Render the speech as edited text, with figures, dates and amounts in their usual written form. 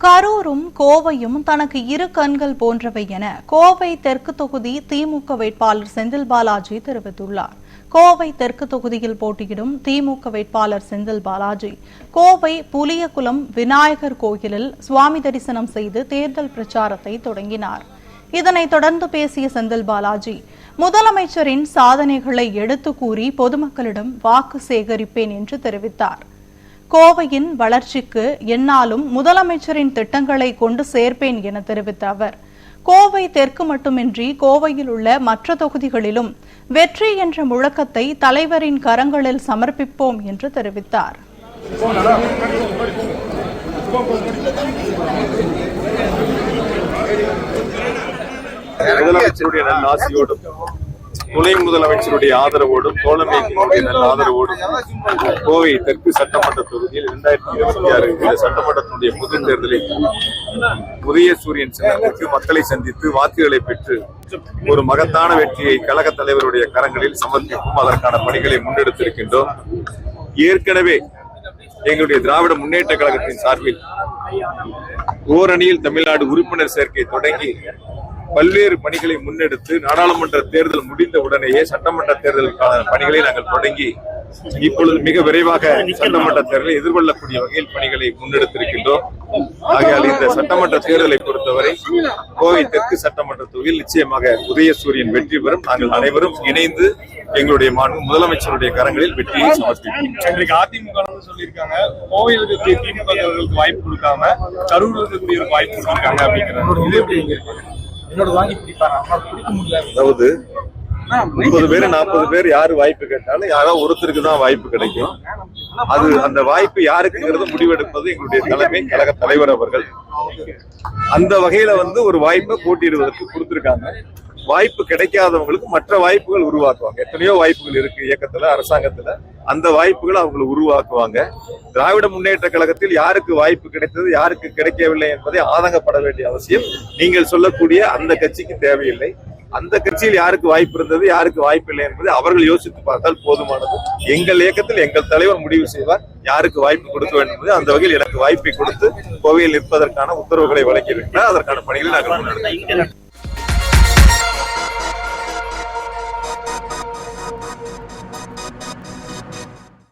கரூரும் கோவையும் தனக்கு இரு கண்கள் போன்றவை என கோவை தெற்கு தொகுதி திமுக வேட்பாளர் செந்தில் பாலாஜி தெரிவித்துள்ளார். கோவை தெற்கு தொகுதியில் போட்டியிடும் திமுக வேட்பாளர் செந்தில் பாலாஜி கோவை புலியகுளம் விநாயகர் கோயிலில் சுவாமி தரிசனம் செய்து தேர்தல் பிரச்சாரத்தை தொடங்கினார். இதனைத் தொடர்ந்து பேசிய செந்தில் பாலாஜி, முதலமைச்சரின் சாதனைகளை எடுத்துக் கூறி பொதுமக்களிடம் வாக்கு சேகரிப்பேன் என்று தெரிவித்தார். கோவையின் வளர்ச்சிக்கு என்னாலும் முதலமைச்சரின் திட்டங்களை கொண்டு சேர்ப்பேன் என தெரிவித்த அவர், கோவை தெற்கு மட்டுமின்றி கோவையில் உள்ள மற்ற தொகுதிகளிலும் வெற்றி என்ற முழக்கத்தை தலைவரின் கரங்களில் சமர்ப்பிப்போம் என்று தெரிவித்தார். முதலமைச்சருடைய நல்ல ஆசையோடும் துணை முதலமைச்சருடைய ஆதரவோடும் தோழமையினுடைய நல்ல ஆதரவோடும் கோவை தெற்கு சட்டமன்ற தொகுதியில் 2026 சட்டமன்றத்தினுடைய பொது தேர்தலில் புதிய சூரியன் சின்னத்திற்கு மக்களை சந்தித்து வாக்குகளை பெற்று ஒரு மகத்தான வெற்றியை கழக தலைவருடைய கரங்களில் சமர்ப்பிக்கும் அதற்கான பணிகளை முன்னெடுத்திருக்கின்றோம். ஏற்கனவே எங்களுடைய திராவிட முன்னேற்ற கழகத்தின் சார்பில் ஓரணியில் தமிழ்நாடு உறுப்பினர் சேர்க்கை தொடங்கி பல்வேறு பணிகளை முன்னெடுத்து நாடாளுமன்ற தேர்தல் முடிந்த உடனேயே சட்டமன்ற தேர்தலுக்கான பணிகளை நாங்கள் தொடங்கி இப்பொழுது மிக விரைவாக சட்டமன்ற தேர்தலை எதிர்கொள்ளக்கூடிய வகையில் பணிகளை முன்னெடுத்திருக்கின்றோம். ஆகையால் இந்த சட்டமன்ற தேர்தலை பொறுத்தவரை கோவை தெற்கு சட்டமன்ற தொகுதியில் நிச்சயமாக உதயசூரியன் வெற்றி பெறும். நாங்கள் அனைவரும் இணைந்து எங்களுடைய முதலமைச்சருடைய கரங்களில் வெற்றியை சமர்ப்பிப்போம். அதிமுக சொல்லியிருக்காங்க, கோவையில் திமுக வாய்ப்பு கொடுக்காம கரூருக்கு வாய்ப்பு கொடுத்திருக்காங்க அப்படிங்கிறாங்க. அதாவது 30 பேர் 40 பேர் யாரு வாய்ப்பு கேட்டாலும் யாரோ ஒருத்தருக்கு தான் வாய்ப்பு கிடைக்கும். அது அந்த வாய்ப்பு யாருக்குங்கிறது முடிவெடுப்பது எங்களுடைய தலைமை கழக தலைவர் அவர்கள். அந்த வகையில ஒரு வாய்ப்பை போட்டியிடுவதற்கு கொடுத்திருக்காங்க. வாய்ப்பு கிடைக்காதவங்களுக்கு மற்ற வாய்ப்புகள் உருவாக்குவாங்க. எத்தனையோ வாய்ப்புகள் இருக்கு இயக்கத்துல, அரசாங்கத்துல. அந்த வாய்ப்புகளை அவங்க உருவாக்குவாங்க. திராவிட முன்னேற்ற கழகத்தில் யாருக்கு வாய்ப்பு கிடைத்தது யாருக்கு கிடைக்கவில்லை என்பதை ஆதங்கப்பட வேண்டிய அவசியம் நீங்கள் சொல்லக்கூடிய அந்த கட்சிக்கு தேவையில்லை. அந்த கட்சியில் யாருக்கு வாய்ப்பு இருந்தது யாருக்கு வாய்ப்பு இல்லை என்பதை அவர்கள் யோசித்து பார்த்தால் போதுமானது. எங்கள் இயக்கத்தில் எங்கள் தலைவர் முடிவு செய்வார் யாருக்கு வாய்ப்பு கொடுக்க வேண்டும் என்பது. அந்த வகையில் எனக்கு வாய்ப்பை கொடுத்து கோவையில் நிற்பதற்கான உத்தரவுகளை வழங்கியிருக்கிறார். அதற்கான பணிகளை நாங்கள் முன்னெடுக்கிறோம்.